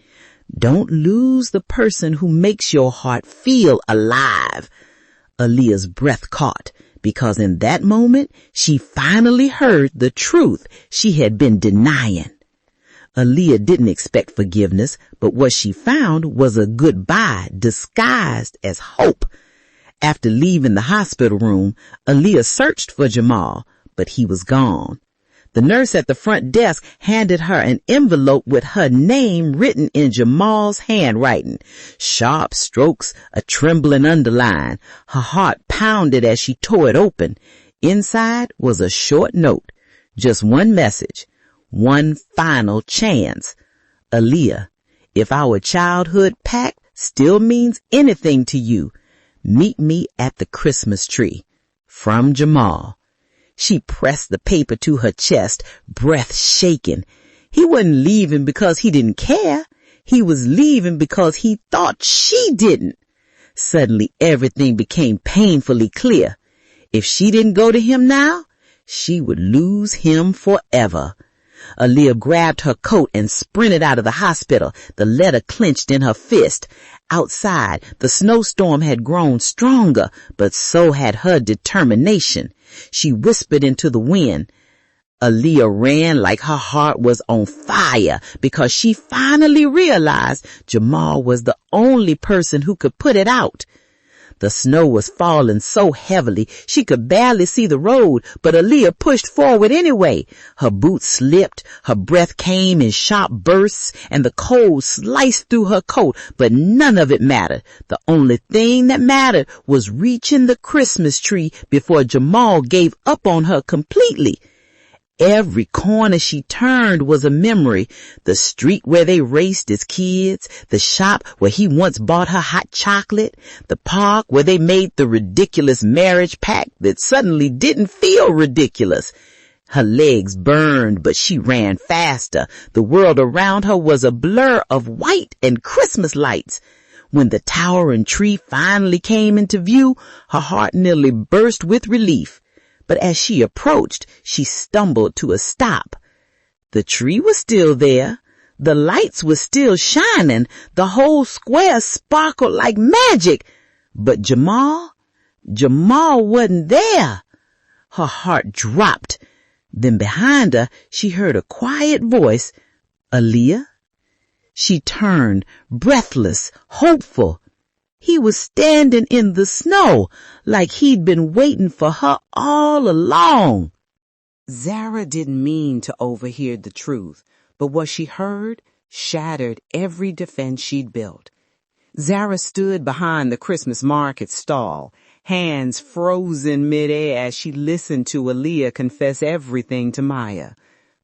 "Don't lose the person who makes your heart feel alive." Aaliyah's breath caught, because in that moment she finally heard the truth she had been denying. Aaliyah didn't expect forgiveness, but what she found was a goodbye disguised as hope. After leaving the hospital room, Aaliyah searched for Jamal, but he was gone. The nurse at the front desk handed her an envelope with her name written in Jamal's handwriting. Sharp strokes, a trembling underline. Her heart pounded as she tore it open. Inside was a short note. Just one message. One final chance. "Aaliyah, if our childhood pact still means anything to you, meet me at the Christmas tree. From Jamal." She pressed the paper to her chest, breath shaking. He wasn't leaving because he didn't care. He was leaving because he thought she didn't. Suddenly everything became painfully clear. If she didn't go to him now, she would lose him forever. Aaliyah grabbed her coat and sprinted out of the hospital, the letter clenched in her fist. Outside, the snowstorm had grown stronger, but so had her determination. She whispered into the wind. Aaliyah ran like her heart was on fire because she finally realized Jamal was the only person who could put it out. The snow was falling so heavily she could barely see the road, but Aaliyah pushed forward anyway. Her boots slipped, her breath came in sharp bursts, and the cold sliced through her coat, but none of it mattered. The only thing that mattered was reaching the Christmas tree before Jamal gave up on her completely. Every corner she turned was a memory. The street where they raced as kids, the shop where he once bought her hot chocolate, the park where they made the ridiculous marriage pact that suddenly didn't feel ridiculous. Her legs burned, but she ran faster. The world around her was a blur of white and Christmas lights. When the towering tree finally came into view, her heart nearly burst with relief. But as she approached, she stumbled to a stop. The tree was still there. The lights were still shining. The whole square sparkled like magic. But Jamal wasn't there. Her heart dropped. Then behind her, she heard a quiet voice. "Aaliyah?" She turned, breathless, hopeful. He was standing in the snow like he'd been waiting for her all along. Zara didn't mean to overhear the truth, but what she heard shattered every defense she'd built. Zara stood behind the Christmas market stall, hands frozen midair as she listened to Aaliyah confess everything to Maya.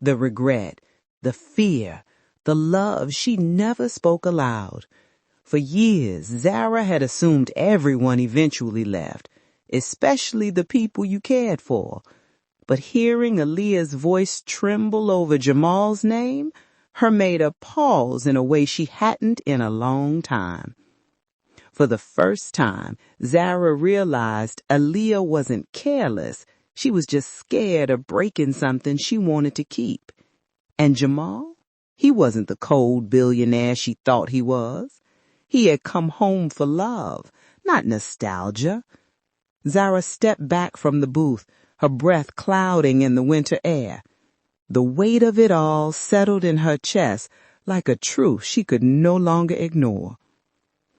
The regret, the fear, the love she never spoke aloud. For years, Zara had assumed everyone eventually left, especially the people you cared for. But hearing Aaliyah's voice tremble over Jamal's name, her made her pause in a way she hadn't in a long time. For the first time, Zara realized Aaliyah wasn't careless. She was just scared of breaking something she wanted to keep. And Jamal? He wasn't the cold billionaire she thought he was. He had come home for love, not nostalgia. Zara stepped back from the booth, her breath clouding in the winter air. The weight of it all settled in her chest like a truth she could no longer ignore.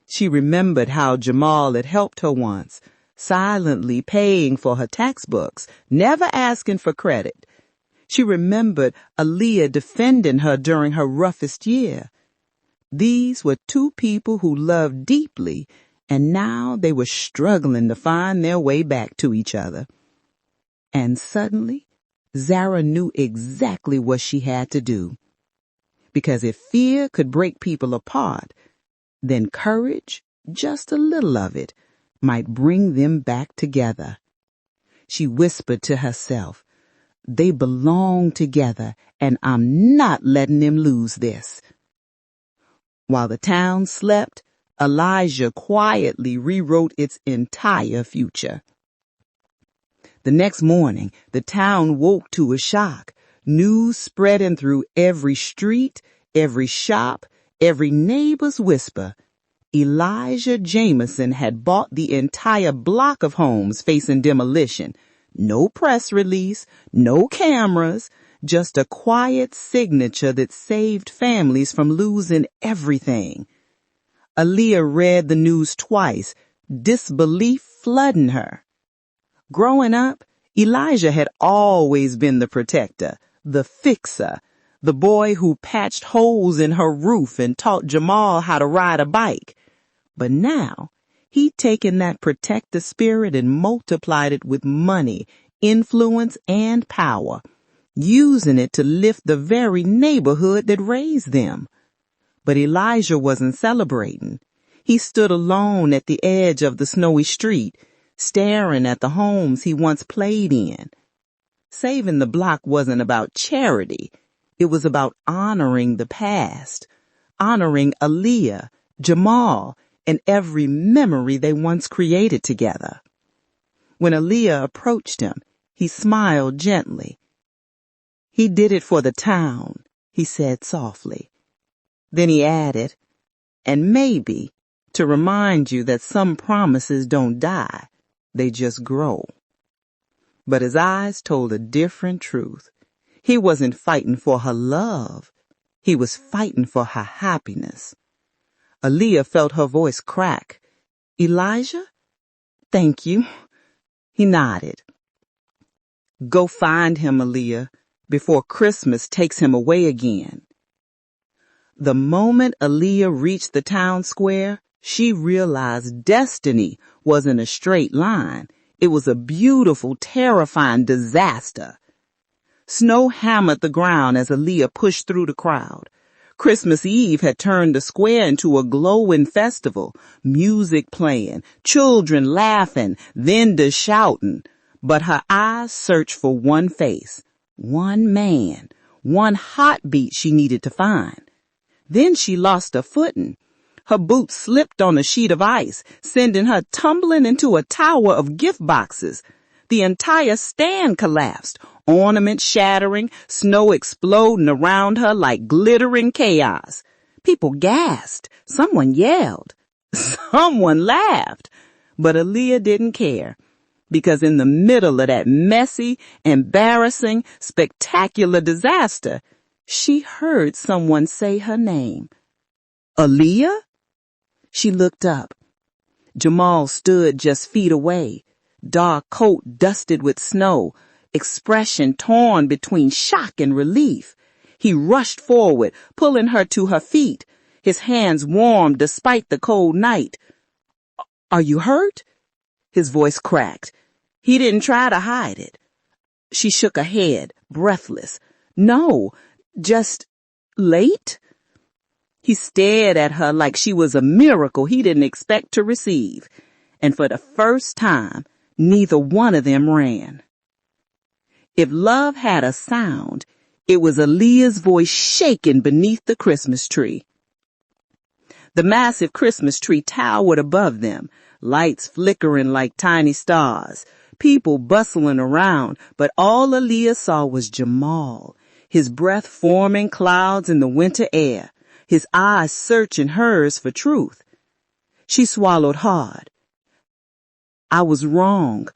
She remembered how Jamal had helped her once, silently paying for her textbooks, never asking for credit. She remembered Aaliyah defending her during her roughest year. These were two people who loved deeply, and now they were struggling to find their way back to each other. And suddenly, Zara knew exactly what she had to do. Because if fear could break people apart, then courage, just a little of it, might bring them back together. She whispered to herself, "They belong together, and I'm not letting them lose this." While the town slept, Elijah quietly rewrote its entire future. The next morning, the town woke to a shock, news spreading through every street, every shop, every neighbor's whisper. Elijah Jameson had bought the entire block of homes facing demolition. No press release, no cameras, just a quiet signature that saved families from losing everything. Aaliyah read the news twice, disbelief flooding her. Growing up, Elijah had always been the protector, the fixer, the boy who patched holes in her roof and taught Jamal how to ride a bike. But now, he'd taken that protector spirit and multiplied it with money, influence, and power, using it to lift the very neighborhood that raised them. But Elijah wasn't celebrating. He stood alone at the edge of the snowy street, staring at the homes he once played in. Saving the block wasn't about charity. It was about honoring the past, honoring Aaliyah, Jamal, and every memory they once created together. When Aaliyah approached him, he smiled gently. "He did it for the town," he said softly. Then he added, "And maybe to remind you that some promises don't die, they just grow." But his eyes told a different truth. He wasn't fighting for her love. He was fighting for her happiness. Aaliyah felt her voice crack. "Elijah? Thank you." He nodded. "Go find him, Aaliyah, before Christmas takes him away again." The moment Aaliyah reached the town square, she realized destiny wasn't a straight line. It was a beautiful, terrifying disaster. Snow hammered the ground as Aaliyah pushed through the crowd. Christmas Eve had turned the square into a glowing festival, music playing, children laughing, vendors shouting. But her eyes searched for one face, one man, one heartbeat she needed to find. Then she lost her footing. Her boots slipped on a sheet of ice, sending her tumbling into a tower of gift boxes. The entire stand collapsed, ornaments shattering, snow exploding around her like glittering chaos. People gasped. Someone yelled. Someone laughed. But Aaliyah didn't care, because in the middle of that messy, embarrassing, spectacular disaster, she heard someone say her name. "Aaliyah?" She looked up. Jamal stood just feet away, dark coat dusted with snow, expression torn between shock and relief. He rushed forward, pulling her to her feet, his hands warm despite the cold night. "Are you hurt?" His voice cracked. He didn't try to hide it. She shook her head, breathless. "No, just late?" He stared at her like she was a miracle he didn't expect to receive. And for the first time, neither one of them ran. If love had a sound, It was Aaliyah's voice shaking beneath the Christmas tree. The massive Christmas tree towered above them, lights flickering like tiny stars, people bustling around, but all Aaliyah saw was Jamal, his breath forming clouds in the winter air, his eyes searching hers for truth. She swallowed hard. I was wrong.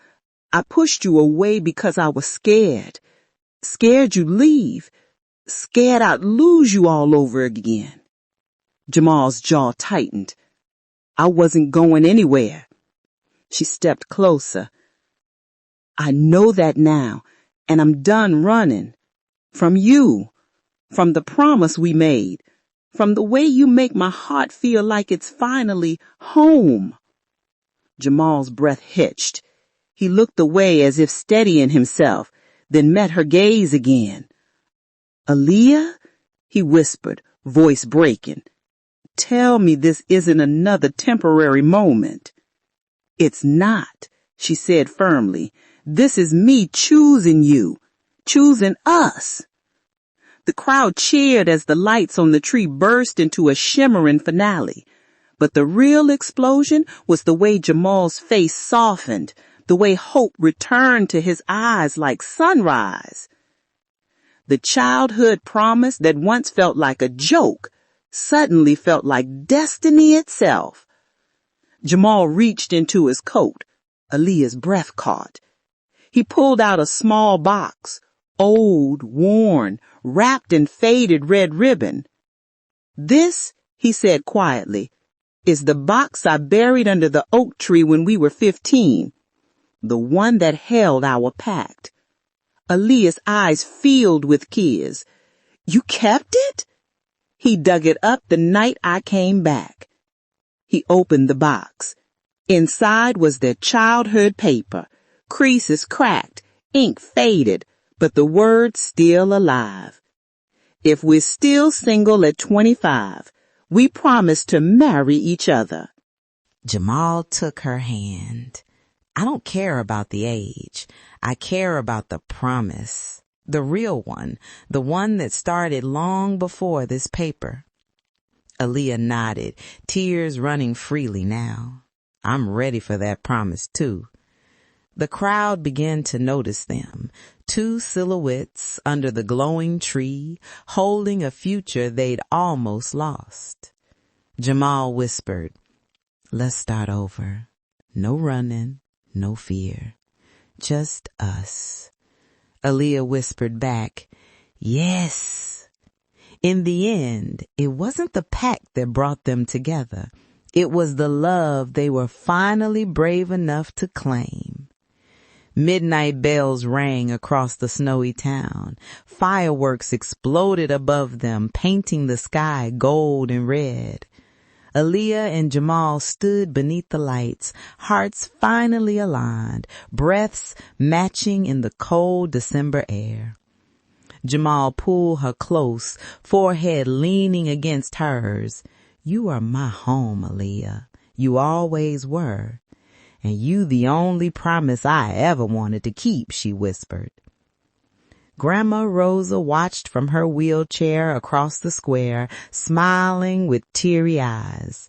I pushed you away because I was scared. Scared you'd leave. Scared I'd lose you all over again. Jamal's jaw tightened. I wasn't going anywhere. She stepped closer. I know that now, and I'm done running. From you. From the promise we made. From the way you make my heart feel like it's finally home. Jamal's breath hitched. He looked away as if steadying himself, then met her gaze again. Aaliyah? He whispered, voice breaking. Tell me this isn't another temporary moment. It's not, she said firmly. This is me choosing you, choosing us. The crowd cheered as the lights on the tree burst into a shimmering finale. But the real explosion was the way Jamal's face softened, the way hope returned to his eyes like sunrise. The childhood promise that once felt like a joke suddenly felt like destiny itself. Jamal reached into his coat. Aaliyah's breath caught. He pulled out a small box, old, worn, wrapped in faded red ribbon. This, he said quietly, is the box I buried under the oak tree when we were 15. The one that held our pact. Aaliyah's eyes filled with tears. You kept it? He dug it up the night I came back. He opened the box. Inside was their childhood paper. Creases cracked, ink faded, but the words still alive. If we're still single at 25, we promise to marry each other. Jamal took her hand. I don't care about the age. I care about the promise. The real one. The one that started long before this paper. Aaliyah nodded, tears running freely now. I'm ready for that promise too. The crowd began to notice them, two silhouettes under the glowing tree, holding a future they'd almost lost. Jamal whispered, let's start over. No running, no fear. Just us. Aaliyah whispered back, yes. In the end, it wasn't the pact that brought them together. It was the love they were finally brave enough to claim. Midnight bells rang across the snowy town. Fireworks exploded above them, painting the sky gold and red. Aaliyah and Jamal stood beneath the lights, hearts finally aligned, breaths matching in the cold December air. Jamal pulled her close, forehead leaning against hers. You are my home, Aaliyah. You always were. And you the only promise I ever wanted to keep, she whispered. Grandma Rosa watched from her wheelchair across the square, smiling with teary eyes.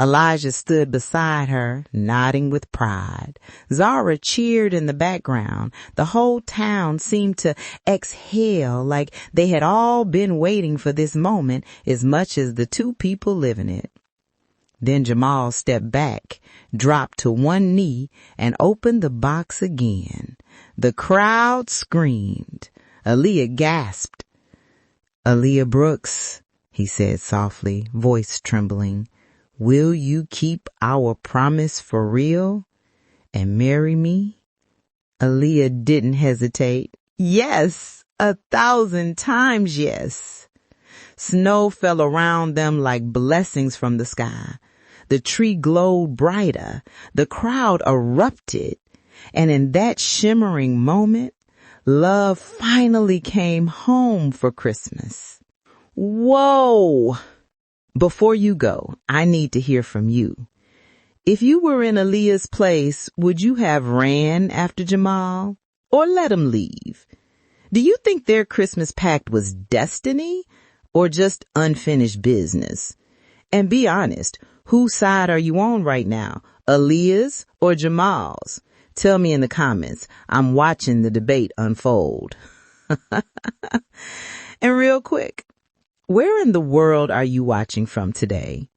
Elijah stood beside her, nodding with pride. Zara cheered in the background. The whole town seemed to exhale like they had all been waiting for this moment as much as the two people living it. Then Jamal stepped back, dropped to one knee, and opened the box again. The crowd screamed. Aaliyah gasped. Aaliyah Brooks, he said softly, voice trembling, will you keep our promise for real and marry me? Aaliyah didn't hesitate. Yes, 1,000 times yes. Snow fell around them like blessings from the sky. The tree glowed brighter. The crowd erupted. And in that shimmering moment, love finally came home for Christmas. Whoa! Before you go, I need to hear from you. If you were in Aaliyah's place, would you have ran after Jamal or let him leave? Do you think their Christmas pact was destiny or just unfinished business? And be honest, whose side are you on right now? Aaliyah's or Jamal's? Tell me in the comments. I'm watching the debate unfold. And real quick, where in the world are you watching from today?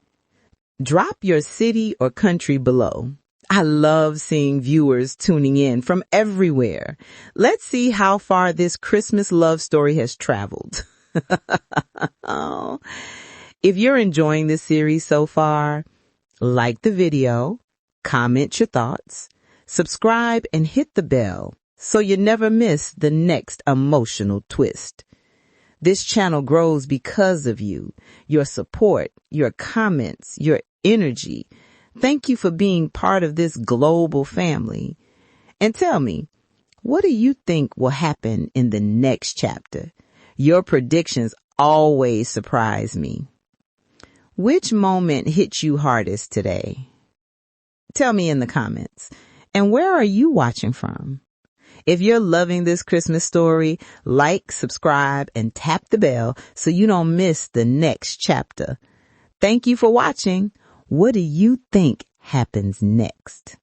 Drop your city or country below. I love seeing viewers tuning in from everywhere. Let's see how far this Christmas love story has traveled. Oh. If you're enjoying this series so far, like the video, comment your thoughts, subscribe, and hit the bell so you never miss the next emotional twist. This channel grows because of you, your support, your comments, your energy. Thank you for being part of this global family. And tell me, what do you think will happen in the next chapter? Your predictions always surprise me. Which moment hit you hardest today? Tell me in the comments. And where are you watching from? If you're loving this Christmas story, like, subscribe, and tap the bell so you don't miss the next chapter. Thank you for watching. What do you think happens next?